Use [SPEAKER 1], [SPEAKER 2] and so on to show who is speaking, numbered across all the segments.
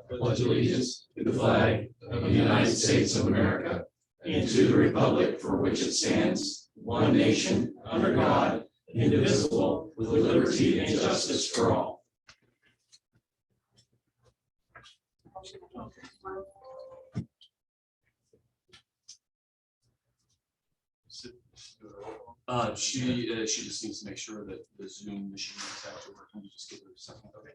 [SPEAKER 1] pledge allegiance to the flag of the United States of America and to the republic for which it stands, one nation, under God, indivisible, with liberty and justice for all.
[SPEAKER 2] She just needs to make sure that the Zoom machine is actually working. You just give her a second. Okay.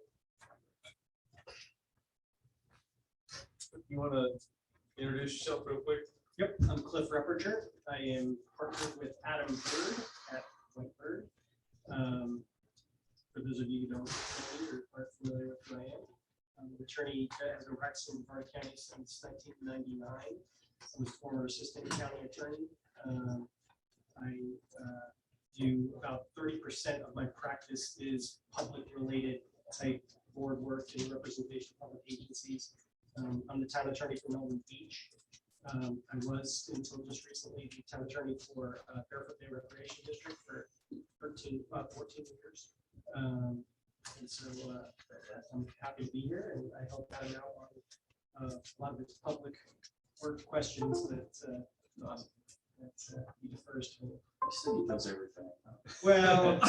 [SPEAKER 3] You want to introduce yourself real quick?
[SPEAKER 4] Yep, I'm Cliff Repperger. I am partnered with Adam Bird at Whitebird. For those of you who don't know me or aren't familiar with who I am, I'm an attorney that has been practicing in Brevard County since 1999. I was former assistant county attorney. I do about 30% of my practice is public related type board work and representation of public agencies. I'm the town attorney for Melbourne Beach. I was until just recently the town attorney for Barefoot Bay Recreation District for 14 years. And so I'm happy to be here, and I help Adam out on a lot of his public work questions that he defers to.
[SPEAKER 2] He does everything.
[SPEAKER 4] Well,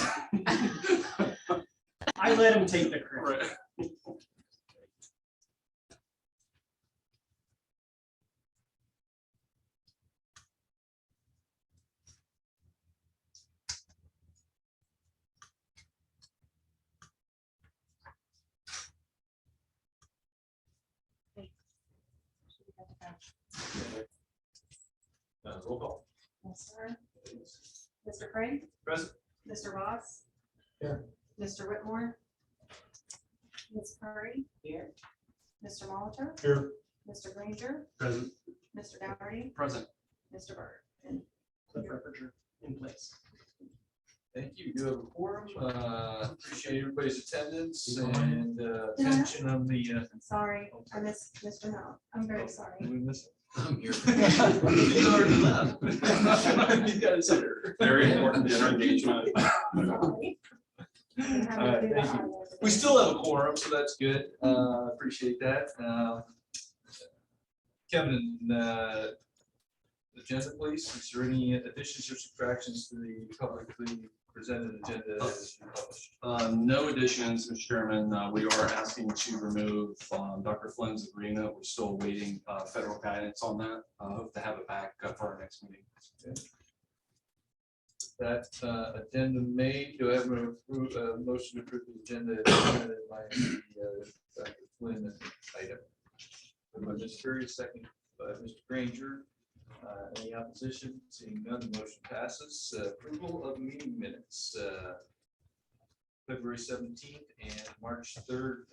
[SPEAKER 4] I let him take the credit.
[SPEAKER 2] Right.
[SPEAKER 3] Roll call.
[SPEAKER 5] Yes, sir. Mr. Craig?
[SPEAKER 3] Present.
[SPEAKER 5] Mr. Ross?
[SPEAKER 3] Here.
[SPEAKER 5] Mr. Whitmore? Ms. Curry?
[SPEAKER 4] Here.
[SPEAKER 5] Mr. Molitor?
[SPEAKER 3] Here.
[SPEAKER 5] Mr. Granger?
[SPEAKER 2] Present.
[SPEAKER 5] Mr. Dougherty?
[SPEAKER 2] Present.
[SPEAKER 5] Mr. Bird? And
[SPEAKER 4] Cliff Repperger in place.
[SPEAKER 3] Thank you. You have a quorum. Appreciate everybody's attendance and attention on the.
[SPEAKER 5] I'm sorry, I missed Mr. Mel. I'm very sorry.
[SPEAKER 3] We miss it.
[SPEAKER 2] I'm here.
[SPEAKER 3] He's already left. He's got his hair.
[SPEAKER 2] Very important dinner engagement.
[SPEAKER 5] Sorry. I'm having to do
[SPEAKER 3] Thank
[SPEAKER 5] that
[SPEAKER 3] you.
[SPEAKER 5] on
[SPEAKER 3] We
[SPEAKER 5] there.
[SPEAKER 3] still have a quorum, so that's good. Appreciate that. Kevin, agenda, please. Is there any additions or subtractions to the publicly presented agenda as you published?
[SPEAKER 2] No additions, Mr. Chairman. We are asking to remove Dr. Flynn's agreement. We're still awaiting federal guidance on that. Hope to have it back for our next meeting.
[SPEAKER 3] Okay. That addenda made. Do I have a motion to approve the agenda as presented by the Dr. Flynn item? By Ms. Curry, second by Mr. Granger. Any opposition? Seeing none, the motion passes. Approval of meeting minutes, February 17th and March 3rd.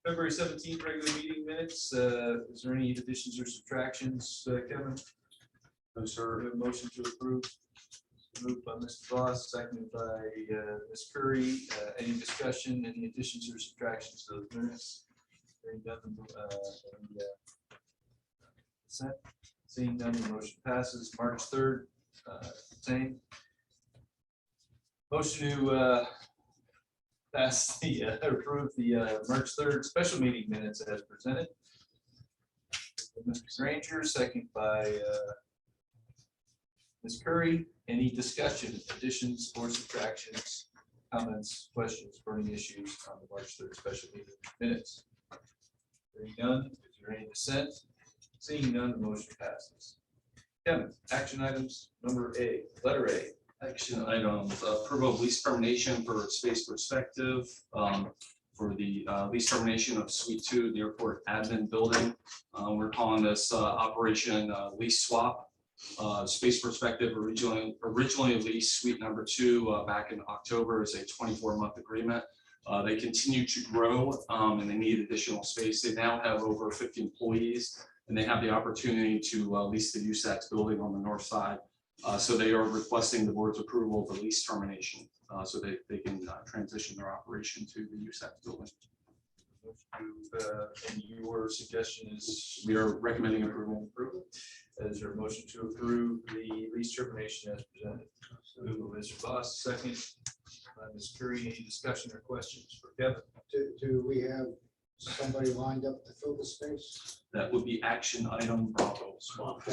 [SPEAKER 3] February 17th, regular meeting minutes. Is there any additions or subtractions, Kevin?
[SPEAKER 2] No, sir.
[SPEAKER 3] We have a motion to approve. Moved by Mr. Voss, seconded by Ms. Curry. Any discussion, any additions or subtractions to those minutes? Hearing none, consent. Seeing none, the motion passes. March 3rd, same. Motion to pass the approve the March 3rd special meeting minutes as presented. Mr. Granger, second by Ms. Curry. Any discussion, additions or subtractions, comments, questions, burning issues on the March 3rd special meeting minutes? Hearing none, is there any dissent? Seeing none, the motion passes. Kevin, action items number A, letter A.
[SPEAKER 2] Action items, approval of lease termination for Space Perspective, for the lease termination of Suite 2, the airport admin building. We're calling this operation lease swap. Space Perspective originally leased Suite number 2 back in October as a 24-month agreement. They continue to grow and they need additional space. They now have over 50 employees and they have the opportunity to lease the USAC's building on the north side. So they are requesting the board's approval of the lease termination so that they can transition their operation to the USAC's building.
[SPEAKER 3] And your suggestion is?
[SPEAKER 2] We are recommending approval.
[SPEAKER 3] Is there a motion to approve the lease termination as presented? Move by Mr. Voss, second Ms. Curry, any discussion or questions for Kevin?
[SPEAKER 6] Do we have somebody lined up to fill the space?
[SPEAKER 2] That would be action item Bravo swap.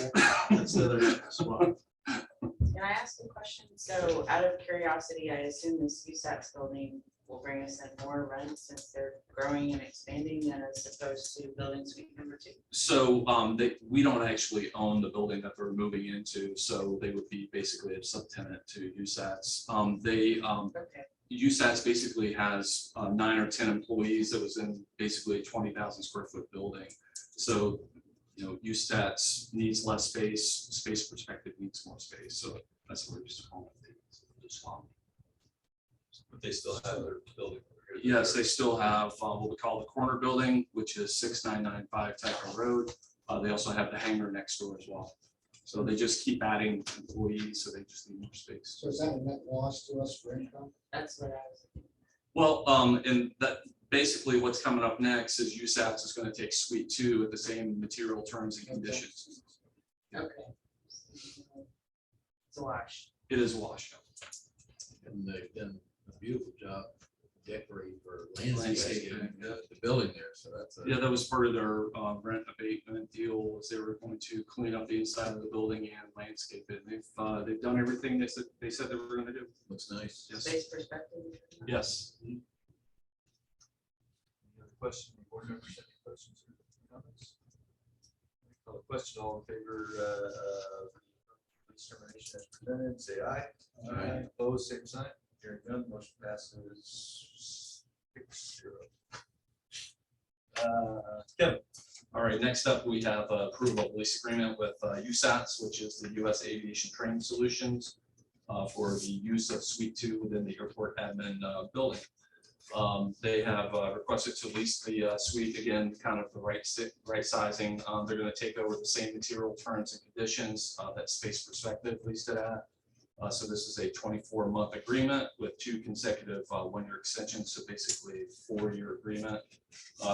[SPEAKER 3] That's another swap.
[SPEAKER 7] Can I ask a question? So out of curiosity, I assume this USAT's building will bring us in more rent since they're growing and expanding as opposed to building suite number 2.
[SPEAKER 2] So we don't actually own the building that they're moving into, so they would be basically a subtenant to USAT's.
[SPEAKER 7] Okay,
[SPEAKER 2] USAT's basically has 9 or 10 employees that was in basically a 20,000 square foot building. So, you know, USAT's needs less space, space perspective needs more space. So that's what we're just calling it. The swap.
[SPEAKER 3] But they still have their building.
[SPEAKER 2] Yes, they still have what we call the corner building, which is 6995 Tyco Road. They also have the hangar next door as well. So they just keep adding employees, so they just need more space.
[SPEAKER 6] So is that a net loss to us for income?
[SPEAKER 7] that's what I was thinking.
[SPEAKER 2] Well, and that basically what's coming up next is USAPS is going to take Suite 2 with the same material terms and conditions.
[SPEAKER 7] Okay. It's a wash.
[SPEAKER 2] It is washed out.
[SPEAKER 8] And they've done a beautiful job decorating for
[SPEAKER 2] Landscaping,
[SPEAKER 8] landscaping the building there, so that's a.
[SPEAKER 2] Yeah, that was part of their rent abatement deal, was they were going to clean up the inside of the building and landscape it. They've done everything they said they were going to do.
[SPEAKER 8] Looks nice.
[SPEAKER 2] Yes.
[SPEAKER 7] Space perspective.
[SPEAKER 2] Yes.
[SPEAKER 3] Any other question, board members, any questions or comments? Call the question, all in favor of the lease termination as presented, say aye.
[SPEAKER 8] Aye.
[SPEAKER 3] Opposed, same sign. Hearing none, motion passes 6-0. Kevin.
[SPEAKER 2] All right, next up, we have approval of lease agreement with USATS, which is the U.S. Aviation Training Solutions, for the use of Suite 2 within the airport admin building. They have requested to lease the suite, again, kind of the right sizing. They're going to take over the same material terms and conditions that Space Perspective leased it at. So this is a 24-month agreement with 2 consecutive 1-year extensions, so basically a 4-year agreement.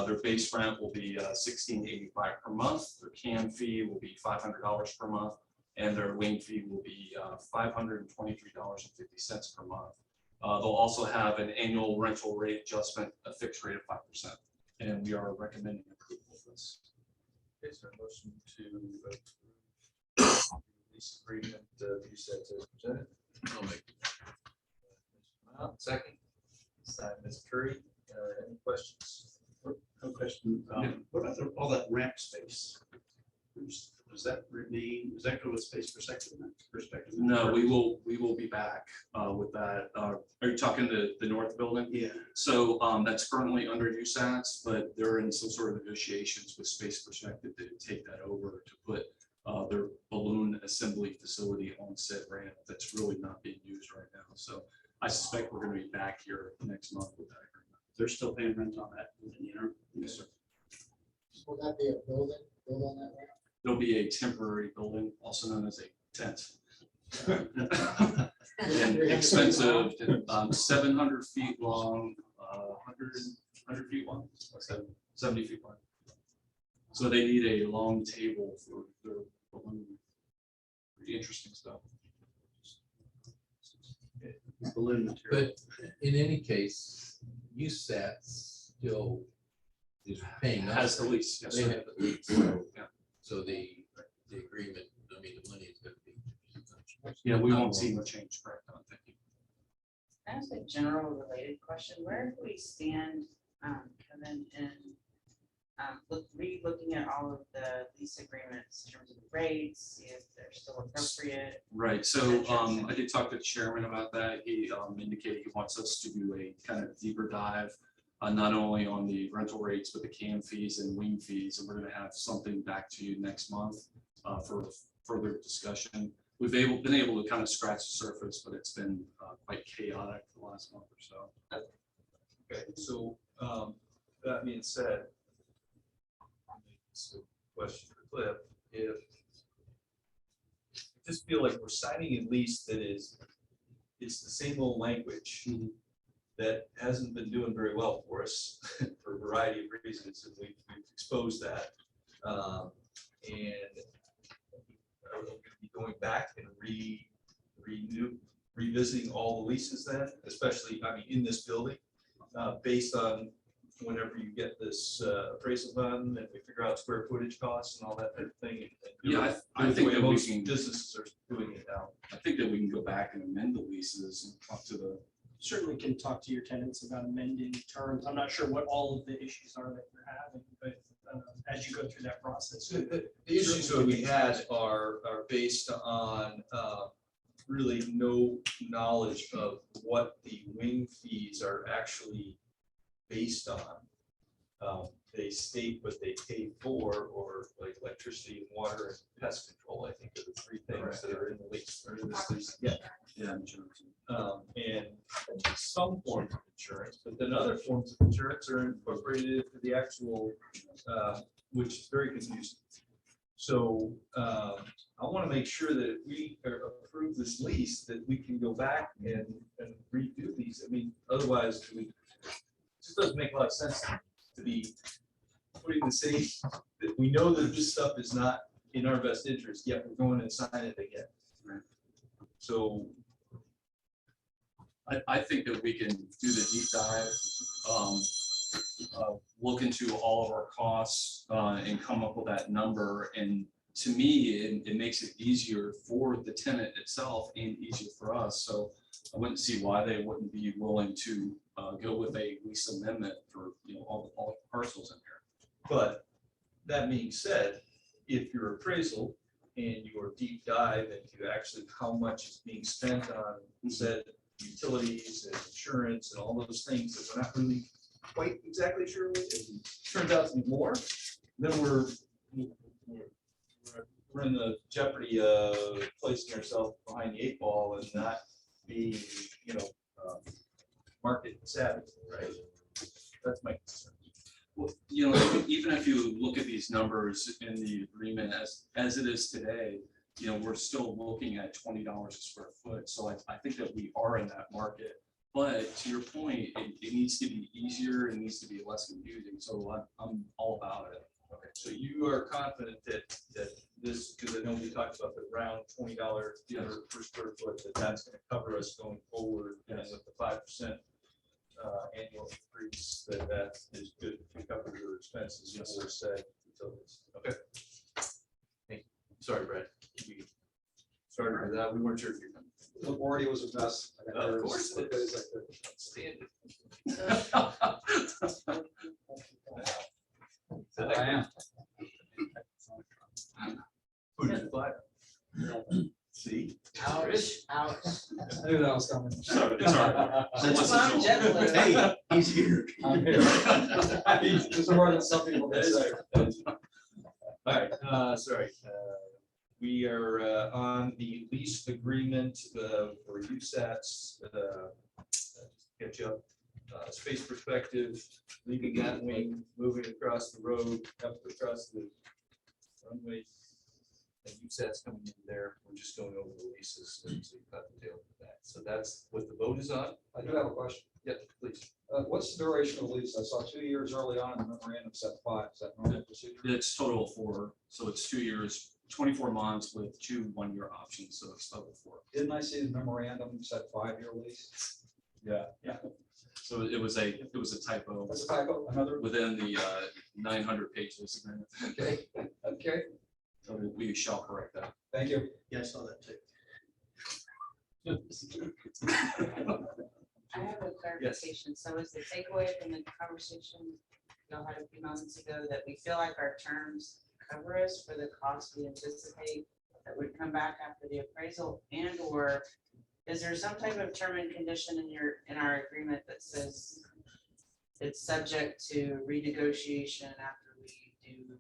[SPEAKER 2] Their base rent will be $16.85 per month. Their CAM fee will be $500 per month, and their wing fee will be $523.50 per month. They'll also have an annual rental rate adjustment, a fixed rate of 5%, and we are recommending approval of this.
[SPEAKER 3] Is there a motion to approve lease agreement USATS as presented?
[SPEAKER 8] I'll make
[SPEAKER 3] Mr. Mount, second. Ms. Curry, any questions?
[SPEAKER 1] No question. What about all that ramp space? Does that remain, does that go with space perspective?
[SPEAKER 2] No, we will be back with that. Are you talking the north building?
[SPEAKER 1] Yeah.
[SPEAKER 2] So that's currently under USATS, but they're in some sort of negotiations with Space Perspective to take that over to put their balloon assembly facility on said ramp that's really not being used right now. So I suspect we're going to be back here next month with that agreement.
[SPEAKER 1] They're still paying rent on that in the interim?
[SPEAKER 2] Yes, sir.
[SPEAKER 6] Will that be a building, built on that ramp?
[SPEAKER 2] There'll be a temporary building, also known as a tent. And expensive, 700 feet long, 100 feet long, 70 feet long. So they need a long table for their balloon. Pretty interesting stuff.
[SPEAKER 1] Balloon material.
[SPEAKER 8] But in any case, USATS still is paying us.
[SPEAKER 2] Has the lease, yes,
[SPEAKER 8] They
[SPEAKER 2] sir.
[SPEAKER 8] have the lease, so,
[SPEAKER 2] Yeah.
[SPEAKER 8] so the agreement, I mean, the money is gonna be.
[SPEAKER 2] Yeah, we won't see much change, correct? Thank you.
[SPEAKER 7] Can I ask a general related question? Where do we stand, Kevin, in looking at all of the lease agreements in terms of the rates, see if they're still appropriate?
[SPEAKER 2] Right, so I did talk to the chairman about that. He indicated he wants us to do a kind of deeper dive, not only on the rental rates, but the CAM fees and wing fees. And we're going to have something back to you next month for further discussion. We've been able to kind of scratch the surface, but it's been quite chaotic the last month or so.
[SPEAKER 3] Okay, so that being said, so question for Cliff, if I just feel like we're signing a lease that is, it's the same old language that hasn't been doing very well for us for a variety of reasons, and we've exposed that. And are we going to be going back and renew revisiting all the leases then, especially, I mean, in this building, based on whenever you get this appraisal done and we figure out square footage costs and all that type of thing. and do
[SPEAKER 2] Yeah,
[SPEAKER 3] it
[SPEAKER 2] I
[SPEAKER 3] the
[SPEAKER 2] think
[SPEAKER 3] way
[SPEAKER 2] that we
[SPEAKER 3] most
[SPEAKER 2] can,
[SPEAKER 3] businesses are doing it now.
[SPEAKER 2] I think that we can go back and amend the leases and talk to the,
[SPEAKER 4] Certainly can talk to your tenants about amending terms. I'm not sure what all of the issues are that you're having, but as you go through that process.
[SPEAKER 3] So the issues that we had are based on really no knowledge of what the wing fees are actually based on. They state what they pay for, or like electricity and water and pest control, I think are the three things that are in the lease, or in this lease. Yeah. And some forms of insurance, but then other forms of insurance are incorporated into the actual, which is very confusing. So I want to make sure that if we approve this lease, that we can go back and redo these. I mean, otherwise, it just doesn't make a lot of sense to be putting the same, that we know that this stuff is not in our best interest, yet we're going and sign it again.
[SPEAKER 2] Right.
[SPEAKER 3] So
[SPEAKER 2] I think that we can do the deep dive, look into all of our costs and come up with that number. And to me, it makes it easier for the tenant itself and easier for us. So I wouldn't see why they wouldn't be willing to go with a lease amendment for, all the parcels in here.
[SPEAKER 3] but that being said, if your appraisal and your deep dive into actually how much is being spent on said utilities and insurance and all those things that we're not really quite exactly sure, what it turns out to be more, then we're in the jeopardy of placing ourselves behind the 8 ball and not being, market savvy, right? That's my concern.
[SPEAKER 2] Well, even if you look at these numbers in the agreement as it is today, we're still looking at $20 a square foot. So I think that we are in that market. But to your point, it needs to be easier. It needs to be less confusing. So I'm all about it.
[SPEAKER 3] Okay, so you are confident that this, because I know we talked about the round $20 per square foot, that's going to cover us going forward, and with the 5% annual increase, that is good to cover your expenses. Yes, sir. Said utilities. Okay. Thank you. Sorry, Brad. Sorry for that. We weren't sure if you're coming.
[SPEAKER 6] The warranty was a mess. I got
[SPEAKER 3] Of
[SPEAKER 6] there as
[SPEAKER 3] course it
[SPEAKER 6] quickly
[SPEAKER 3] is.
[SPEAKER 6] as I could.
[SPEAKER 3] Stand
[SPEAKER 6] I am.
[SPEAKER 3] Who did you buy? See?
[SPEAKER 6] Ouch, ouch. I knew that was coming.
[SPEAKER 2] So it's all right.
[SPEAKER 7] Let's climb gently.
[SPEAKER 6] Hey, he's here. I'm here. There's more than some people can say.
[SPEAKER 3] All right, sorry. We are on the lease agreement for USATs. Catch up. Space perspective, leaving that wing, moving across the road, up across the runway. And USAT's coming in there. We're just going over the leases, so you got the deal with that. So that's what the vote is on.
[SPEAKER 6] I do have a question.
[SPEAKER 3] Yeah, please.
[SPEAKER 6] What's the duration of the lease? I saw 2 years early on in the memorandum, set 5. Is that normal procedure?
[SPEAKER 2] It's total 4. So it's 2 years, 24 months with 2 one-year options. So it's total 4.
[SPEAKER 6] Didn't I see the memorandum set 5-year lease?
[SPEAKER 3] Yeah.
[SPEAKER 2] So it was a typo
[SPEAKER 6] That's a typo, another,
[SPEAKER 2] within the 900-page lease agreement.
[SPEAKER 6] okay, okay,
[SPEAKER 2] So we shall correct that.
[SPEAKER 6] thank you.
[SPEAKER 4] Yeah, I saw that too.
[SPEAKER 7] I have a clarification. So is the takeaway from the conversation y'all had a few moments ago that we feel like our terms cover us for the costs we anticipate that would come back after the appraisal, and or is there some type of term and condition in our agreement that says it's subject to renegotiation after we do?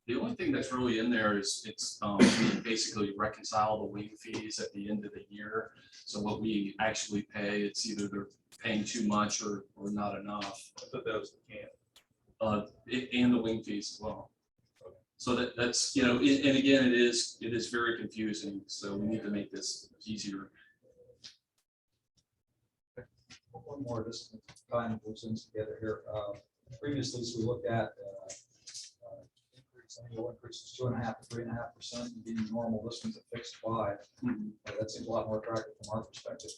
[SPEAKER 2] The only thing that's really in there is it's we basically reconcile the wing fees at the end of the year. So what we actually pay, it's either they're paying too much or not enough.
[SPEAKER 3] I thought that was the can.
[SPEAKER 2] And the wing fees as well. So that's, and again, it is very confusing. So we need to make this easier.
[SPEAKER 6] One more, just tying those things together here. Previously, we looked at increase
[SPEAKER 9] So you'll increase 2.5 to 3.5%, and be normal, this one's a fixed 5. That seems a lot more attractive from our perspective.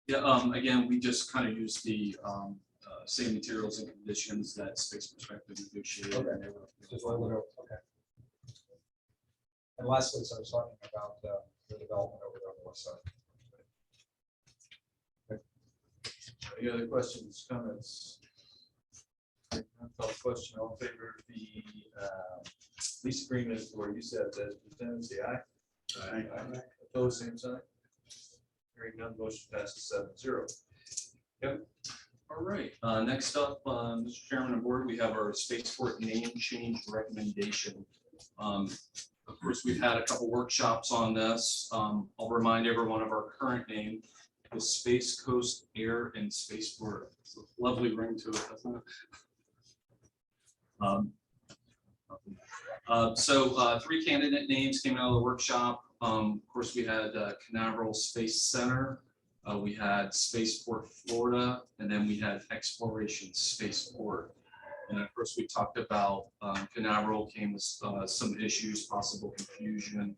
[SPEAKER 2] Yeah, again, we just kind of use the same materials and conditions that Space Perspective negotiated.
[SPEAKER 9] Okay.
[SPEAKER 2] And they were-
[SPEAKER 9] Just roll it over, okay. And lastly, so I was talking about the development over there on the west side.
[SPEAKER 3] Any other questions, comments? Call the question, all in favor of the lease agreement for use as presented, say aye. Aye. Opposed, same sign. Hearing none, motion passes 7-0.
[SPEAKER 2] All right, next up, Mr. Chairman and Board, we have our Spaceport name change recommendation. Of course, we've had a couple workshops on this. I'll remind everyone of our current name, the Space Coast Air and Spaceport. It's a lovely ring to it, doesn't it? So 3 candidate names came out of the workshop. Of course, we had Canaveral Space Center, we had Spaceport Florida, and then we had Exploration Spaceport. And of course, we talked about Canaveral came with some issues, possible confusion.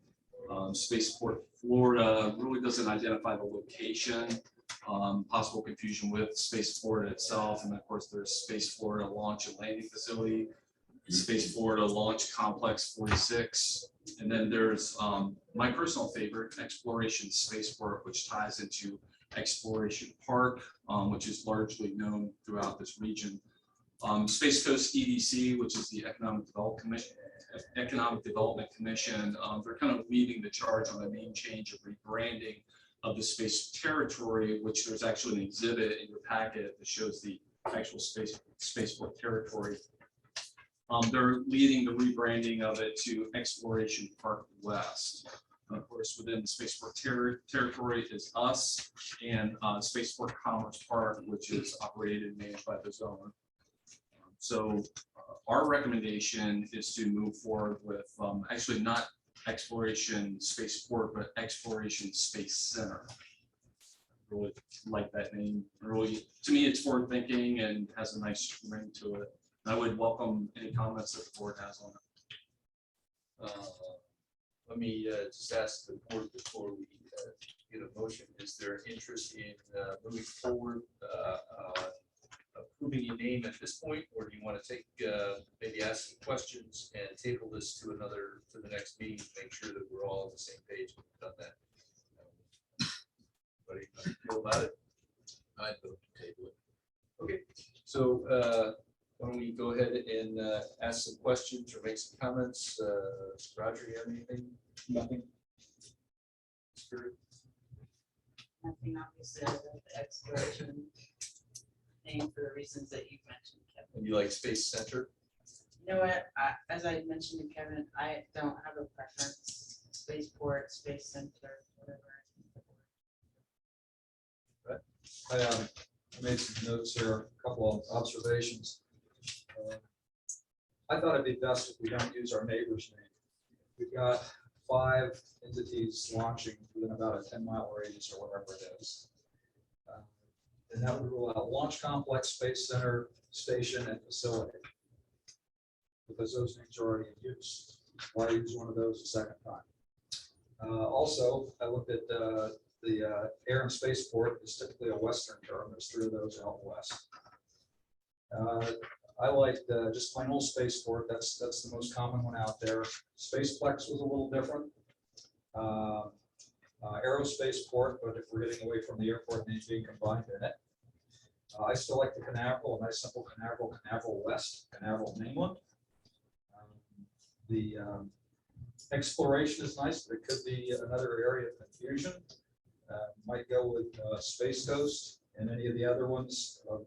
[SPEAKER 2] Spaceport Florida really doesn't identify the location, possible confusion with Space Florida itself. And of course, there's Space Florida Launch and Landing Facility, Space Florida Launch Complex 46. And then there's my personal favorite, Exploration Spaceport, which ties into Exploration Park, which is largely known throughout this region. Space Coast EDC, which is the Economic Development Commission, they're kind of leading the charge on the name change of rebranding of the space territory, which there's actually an exhibit in your packet that shows the actual spaceport territory. They're leading the rebranding of it to Exploration Park West. And of course, within the spaceport territory is us and Spaceport Commerce Park, which is operated and managed by the zone. So our recommendation is to move forward with actually not Exploration Spaceport, but Exploration Space Center. Really like that name. Really, to me, it's forward thinking and has a nice ring to it. I would welcome any comments that the board has on it.
[SPEAKER 3] Let me just ask the board before we get a motion, is there interest in moving forward approving your name at this point, or do you want to take maybe ask some questions and table this to the next meeting to make sure that we're all on the same page when we've done that? Anybody feel about it?
[SPEAKER 8] I'd vote to table it.
[SPEAKER 3] Okay, so why don't we go ahead and ask some questions or make some comments? Roger, you have anything? Nothing. Spirit?
[SPEAKER 7] Nothing, obviously, other than the exploration name for the reasons that you've mentioned, Kevin.
[SPEAKER 3] And you like Space Center?
[SPEAKER 7] You know what, as I mentioned to Kevin, I don't have a preference. Spaceport, Space Center, whatever.
[SPEAKER 9] I made some notes here, a couple of observations. I thought it'd be best if we don't use our neighbor's name. We've got 5 entities launching within about a 10-mile radius or whatever it is. And that would rule out Launch Complex, Space Center, Station, and Facility. Because those names are already in use. Why use one of those a second time? Also, I looked at the air and spaceport is typically a Western term. There's 3 of those out west. I liked just plain old spaceport. That's the most common one out there. Spaceplex was a little different. Aerospace port, but if we're getting away from the airport names being combined in it. I still like the Canaveral, a nice simple Canaveral West, Canaveral mainland. The exploration is nice, but it could be another area of confusion. Might go with Space Coast and any of the other ones of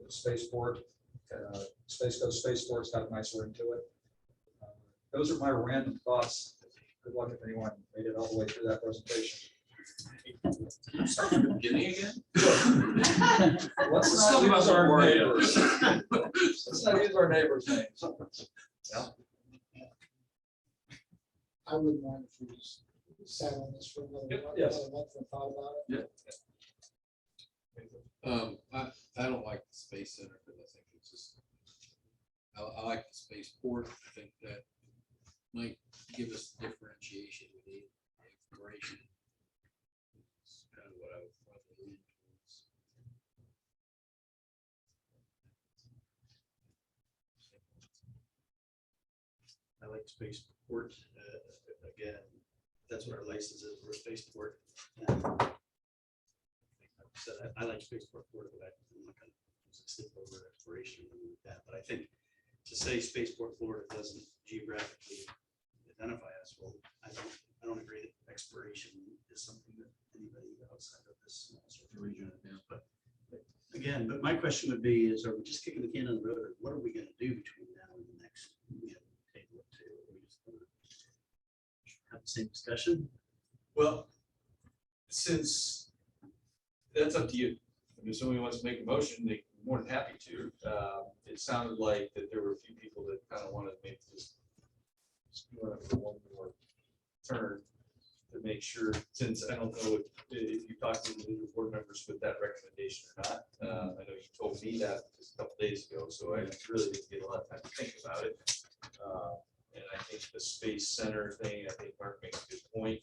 [SPEAKER 9] Spaceport. Space Coast Spaceport's got a nice ring to it. Those are my random thoughts. Good luck if anyone made it all the way through that presentation.
[SPEAKER 2] Start from the beginning again?
[SPEAKER 9] Let's
[SPEAKER 2] talk
[SPEAKER 9] not
[SPEAKER 2] about
[SPEAKER 9] use
[SPEAKER 2] the
[SPEAKER 9] our
[SPEAKER 2] Warriors.
[SPEAKER 9] neighbors. Let's not use our neighbors' names.
[SPEAKER 6] I wouldn't mind if we just sat on this for another
[SPEAKER 9] Yes.
[SPEAKER 6] month and thought about it.
[SPEAKER 8] I don't like the Space Center because I think it's just I like the spaceport. I think that might give us differentiation we need, exploration. It's kind of what I would probably lean towards.
[SPEAKER 1] I like spaceport. Again, that's what our license is. We're a spaceport. I like spaceport, but I'm not going to stick over exploration or anything like that. But I think to say spaceport Florida doesn't geographically identify us, well, I don't agree that exploration is something that anybody outside of this small sort of region is. But again, my question would be: is are we just kicking the can down the road, or what are we going to do between now and the next? Table or two? Are we just going to have the same discussion?
[SPEAKER 3] Well, since that's up to you. If somebody wants to make a motion, they're more than happy to. It sounded like that there were a few people that kind of wanted to make this do it for one more turn to make sure, since I don't know if you talked to the board members with that recommendation or not. I know you told me that just a couple days ago, so I really didn't get a lot of time to think about it. And I think the Space Center thing, I think Mark makes a good point,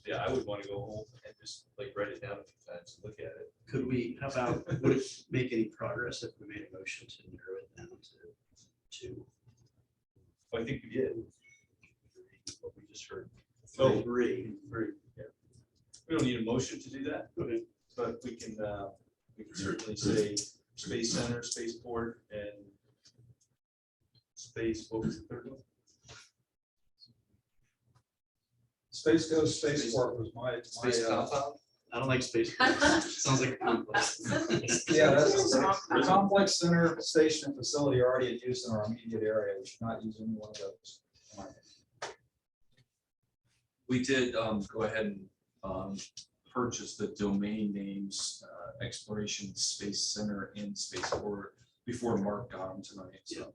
[SPEAKER 3] yeah, I would want to go home and just like write it down a few times and look at it.
[SPEAKER 1] Could we, how about, would it make any progress if we made a motion to narrow it down to two?
[SPEAKER 3] Well, I think we did.
[SPEAKER 1] What we just heard.
[SPEAKER 3] Oh.
[SPEAKER 1] Three.
[SPEAKER 3] Yeah. We don't need a motion to do that.
[SPEAKER 1] Okay.
[SPEAKER 3] But we can certainly say Space Center, Spaceport, and Space, what was the third one?
[SPEAKER 9] Space Coast, Spaceport was my.
[SPEAKER 3] Space Compound?
[SPEAKER 1] I don't like space. Sounds like a complex.
[SPEAKER 9] Yeah, that's the complex center, station, and facility are already in use in our immediate area. We should not use any one of those.
[SPEAKER 2] We did go ahead and purchase the domain names, Exploration Space Center and Spaceport, before Mark got them tonight. So.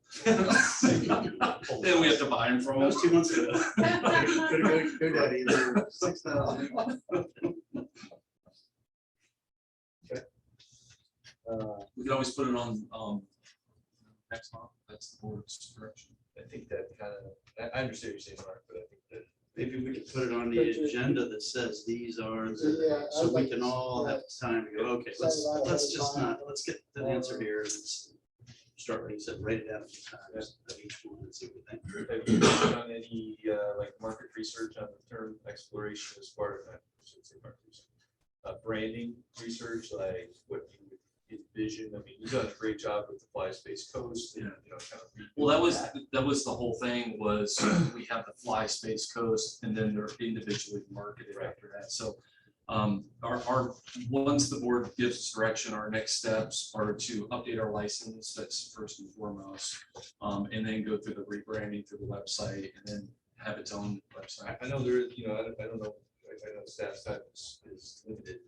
[SPEAKER 2] Then we have to buy them from
[SPEAKER 1] That
[SPEAKER 2] him.
[SPEAKER 1] was 2 months ago. Go daddy. They're 6,000.
[SPEAKER 2] We can always put it on next month. That's the board's direction.
[SPEAKER 3] I think that kind of, I understand what you're saying, Mark, but I think that
[SPEAKER 1] Maybe we could put it on the agenda that says these are,
[SPEAKER 6] Yeah,
[SPEAKER 1] so
[SPEAKER 6] I'd
[SPEAKER 1] we
[SPEAKER 6] like
[SPEAKER 1] can
[SPEAKER 6] to-
[SPEAKER 1] all have time to go, okay, let's just not, let's get the answer here. Let's start, like you said, write it down a few times of each one and see what we think.
[SPEAKER 3] have you done any like market research on the term exploration as part of that? I shouldn't say market research, branding research, like what you would envision. I mean, you've done a great job with the Fly Space Coast. And, kind of
[SPEAKER 2] Well, that was the whole thing, was we have the Fly Space Coast and then they're individually marketed after that. So our once the board gives us direction, our next steps are to update our license. That's first and foremost, and then go through the rebranding through the website and then have its own website.
[SPEAKER 3] I know there, I don't know, I know staff time is limited,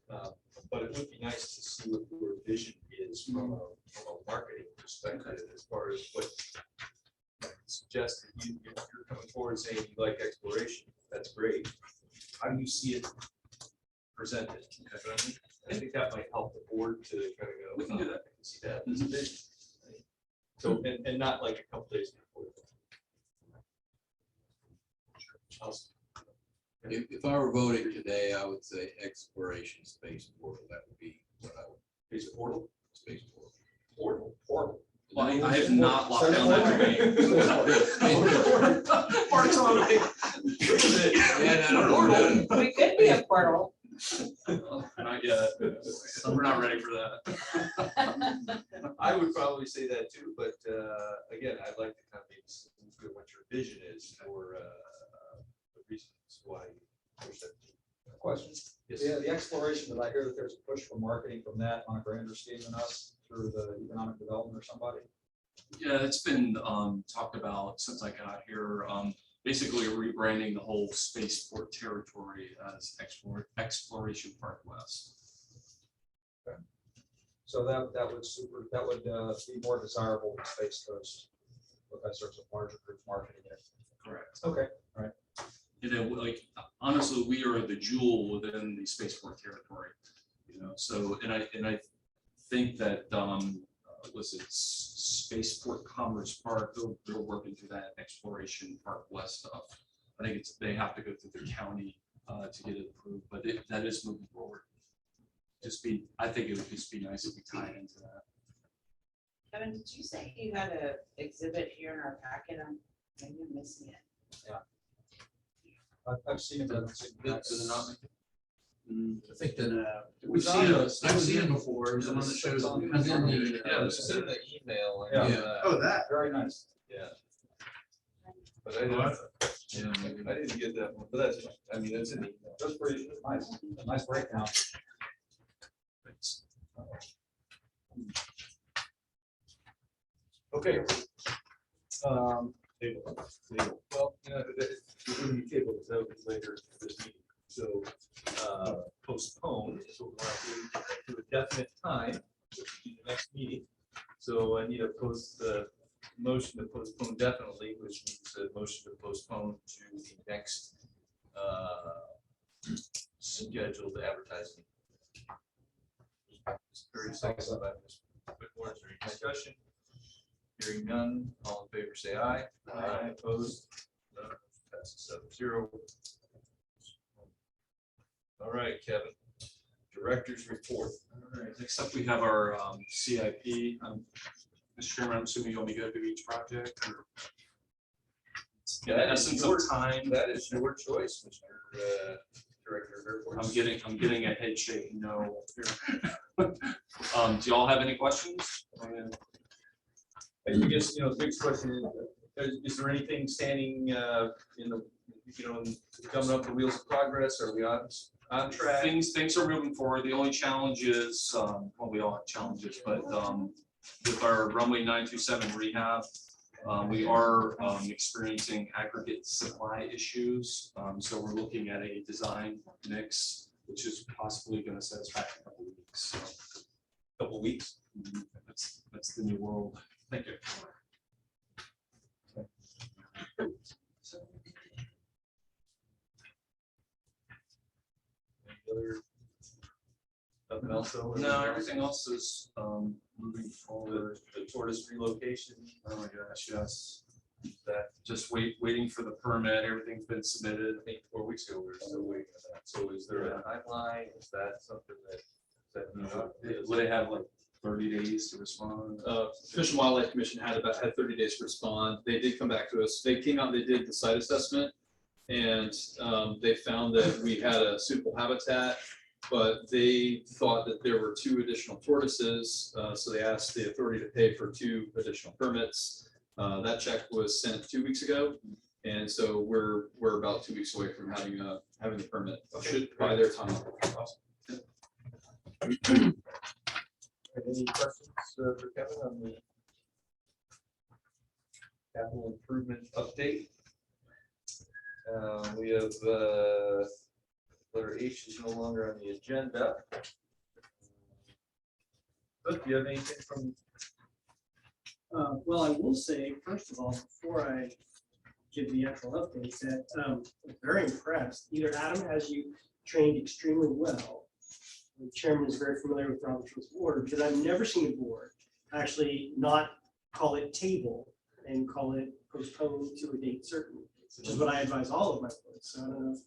[SPEAKER 3] but it would be nice to see what your vision is from a marketing perspective, as far as what suggest that you're coming forward saying you like exploration. That's great. How do you see it presented? You know what I mean? I think that might help the board to kind of go.
[SPEAKER 2] We can do that.
[SPEAKER 3] I can see that. There's a vision. So, and not like a couple days before. Awesome.
[SPEAKER 8] If I were voting today, I would say exploration space portal. That would be what I would.
[SPEAKER 3] Is it portal?
[SPEAKER 8] Space portal.
[SPEAKER 3] Portal.
[SPEAKER 2] Well, I have not locked down that domain. Mark's on me.
[SPEAKER 8] Yeah, no.
[SPEAKER 7] We could be a portal.
[SPEAKER 2] Not yet. We're not ready for that.
[SPEAKER 3] I would probably say that too, but again, I'd like to kind of maybe see what your vision is for the reasons why you push that.
[SPEAKER 9] Question.
[SPEAKER 3] Yes.
[SPEAKER 9] Yeah, the exploration, did I hear that there's a push for marketing from that on a grander scheme than us through the economic development or somebody?
[SPEAKER 2] Yeah, it's been talked about since I got here. Basically rebranding the whole spaceport territory as Exploration Park West.
[SPEAKER 9] So that would be more desirable than Space Coast. With that sorts of larger groups marketing it.
[SPEAKER 2] Correct.
[SPEAKER 9] Okay, all right.
[SPEAKER 2] And then, like, honestly, we are the jewel within the spaceport territory, So, and I think that was it Spaceport Commerce Park? They're working through that exploration park west stuff. I think they have to go through the county to get it approved, but that is moving forward. I think it would just be nice if we tied into that.
[SPEAKER 7] Kevin, did you say you had an exhibit here in our packet? Maybe I'm missing it.
[SPEAKER 9] I've seen it, but I haven't seen it.
[SPEAKER 2] Does it not make it?
[SPEAKER 8] I think that
[SPEAKER 3] We've seen it.
[SPEAKER 8] I've seen it before. It was the one that shows.
[SPEAKER 9] It's on-
[SPEAKER 8] It was in the.
[SPEAKER 3] Yeah, this is in the email.
[SPEAKER 9] Yeah.
[SPEAKER 3] That.
[SPEAKER 9] Very nice.
[SPEAKER 3] Yeah. But I didn't get that one, but that's, I mean, that's in the email.
[SPEAKER 9] That's pretty nice. A nice breakdown. Okay.
[SPEAKER 3] Table. Well, you know, we're going to be table this out later this meeting. So postpone, so we'll have to a definite time, which will be the next meeting. So I need a motion to postpone definitely, which means a motion to postpone to the next scheduled advertising. 30 seconds on that. Whitmore, is there any discussion? Hearing none, all in favor say aye. Aye. Opposed? None. Passes 7-0. All right, Kevin. Director's report.
[SPEAKER 2] All right, next up, we have our CIP. Mr. Chairman, I'm assuming you want me to go through each project? Or in
[SPEAKER 3] That is
[SPEAKER 2] essence
[SPEAKER 3] your-
[SPEAKER 2] of time.
[SPEAKER 3] That is your choice, Mr. Director of Airports.
[SPEAKER 2] I'm getting a head shake no here. Do y'all have any questions?
[SPEAKER 3] I guess, the biggest question is there anything standing in the, coming up the wheels of progress? Are we on track?
[SPEAKER 2] Things are moving forward. The only challenge is, well, we all have challenges, but with our runway 927 rehab, we are experiencing aggregate supply issues. So we're looking at a design mix, which is possibly going to set us back a couple weeks. So,
[SPEAKER 3] Couple weeks.
[SPEAKER 2] that's the new world. Thank you.
[SPEAKER 3] Nothing else?
[SPEAKER 2] No, everything else is moving forward.
[SPEAKER 3] The tortoise relocation.
[SPEAKER 2] Oh my gosh, yes. That just waiting for the permit. Everything's been submitted.
[SPEAKER 3] I think 4 weeks ago, we were still waiting on that. So is there a timeline? Is that something that?
[SPEAKER 2] Would they have like 30 days to respond?
[SPEAKER 10] Fish and Wildlife Commission had 30 days to respond. They did come back to us. They came out, they did the site assessment, and they found that we had a suitable habitat, but they thought that there were 2 additional tortoises, so they asked the authority to pay for 2 additional permits. That check was sent 2 weeks ago, and so we're about 2 weeks away from having the permit. Should by their time.
[SPEAKER 3] Any questions for Kevin on the capital improvement update? We have letter H is no longer on the agenda. But do you have anything from?
[SPEAKER 4] Well, I will say, first of all, before I give the actual updates, that I'm very impressed. Either Adam has you trained extremely well. The chairman is very familiar with Robert's Rules of Order, because I've never seen a board actually not call it table and call it postponed to a date certain, which is what I advise all of my boards. So I don't know if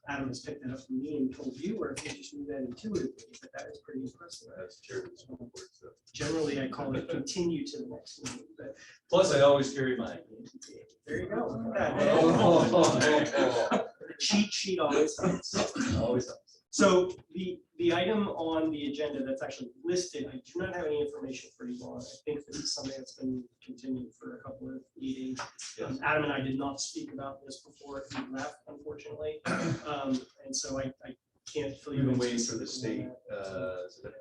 [SPEAKER 4] Adam has picked that up from me and told you, or if you just knew that intuitively, but that is pretty impressive.
[SPEAKER 3] That's chair of the school board, so.
[SPEAKER 4] Generally, I call it continue to the next meeting, but
[SPEAKER 3] Plus, I always carry mine.
[SPEAKER 4] there you go. Look at
[SPEAKER 3] Oh.
[SPEAKER 4] that. The cheat sheet always helps.
[SPEAKER 3] Always.
[SPEAKER 4] So the item on the agenda that's actually listed, I do not have any information for you on. I think this is something that's been continued for a couple of meetings.
[SPEAKER 3] Yes.
[SPEAKER 4] Adam and I did not speak about this before he left, unfortunately. And so I can't fill you
[SPEAKER 3] We've
[SPEAKER 4] in.
[SPEAKER 3] been waiting for the
[SPEAKER 4] specifically on
[SPEAKER 3] state,
[SPEAKER 4] that.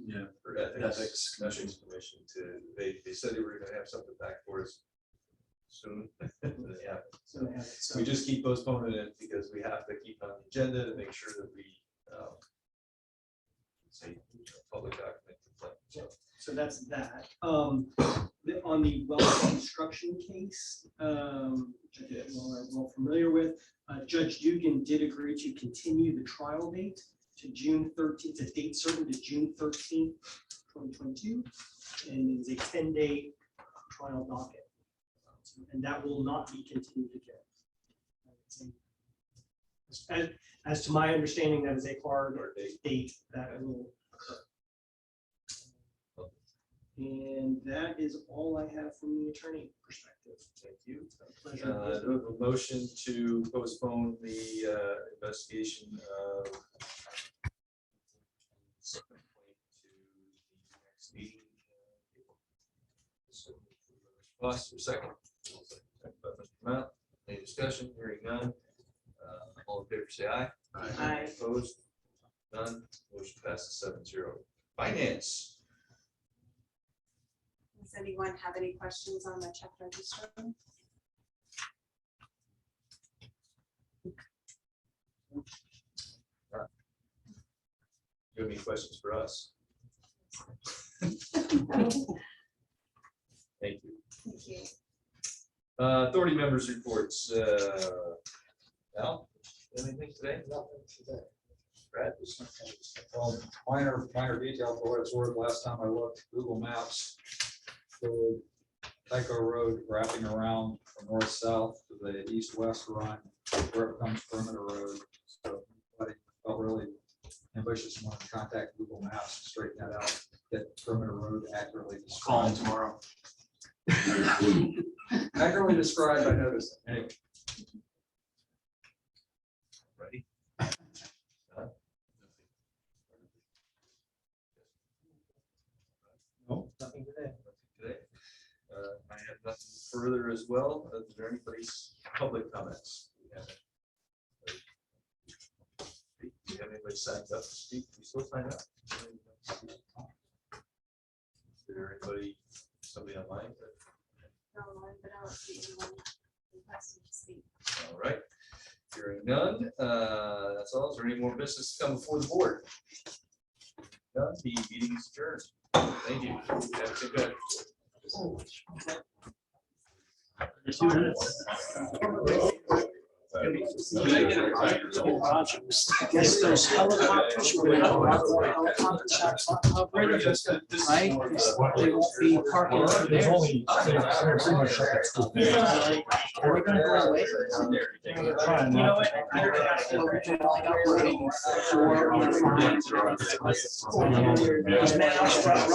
[SPEAKER 2] Yeah.
[SPEAKER 3] or ethics commissions to, they said they were gonna have something back for us soon. Yeah.
[SPEAKER 4] So they have it. So-
[SPEAKER 3] We just keep postponing it because we have to keep on the agenda to make sure that we say public document.
[SPEAKER 4] So that's that. On the well construction case, which you all are well familiar with, Judge Dugan did agree to continue the trial date to June 13th, it's a date certain to June 13th, 2022, and it is a 10-day trial docket. And that will not be continued again. As to my understanding, that is a hard date that will occur. And that is all I have from the attorney perspective.
[SPEAKER 3] Thank you.
[SPEAKER 4] Pleasure.
[SPEAKER 3] Do we have a motion to postpone the investigation of complaint to the next meeting? Foster, second. Second by Mr. Mount. Any discussion? Hearing none. All in favor, say aye.
[SPEAKER 5] Aye.
[SPEAKER 3] Opposed? None. Motion passes 7-0. Finance.
[SPEAKER 5] Does anyone have any questions on the check register?
[SPEAKER 3] Do you have any questions for us? Thank you.
[SPEAKER 5] Thank you.
[SPEAKER 3] Authority members reports. Al, anything today?
[SPEAKER 6] Nothing today.
[SPEAKER 3] Brad?
[SPEAKER 9] Well, minor detail for what it's worth. Last time I looked, Google Maps showed Tyco Road wrapping around from north-south to the east-west run, where it becomes Perimeter Road. So I felt really ambitious and wanted to contact Google Maps to straighten that out, get Perimeter Road accurately
[SPEAKER 2] Call him
[SPEAKER 9] described.
[SPEAKER 2] tomorrow.
[SPEAKER 9] Accurately described, I noticed. Anyway.
[SPEAKER 3] Ready?
[SPEAKER 4] No, nothing today.
[SPEAKER 3] Today. I have nothing further as well. Is there anybody's public comments? Do you have anybody signed up to speak? You still sign up? Is there anybody, somebody online?
[SPEAKER 5] No, but I'll see anyone requesting to speak.
[SPEAKER 3] All right. Hearing none, that's all. Is there any more business to come before the board? None, the meeting is adjourned. Thank you. Have a good day.
[SPEAKER 4] Yes, there's helicopters. We're gonna have more helicopter shops on top of it, right? They won't be parking over there. Are we gonna go away? You know what? I already got it. We're only operating 4 or 5.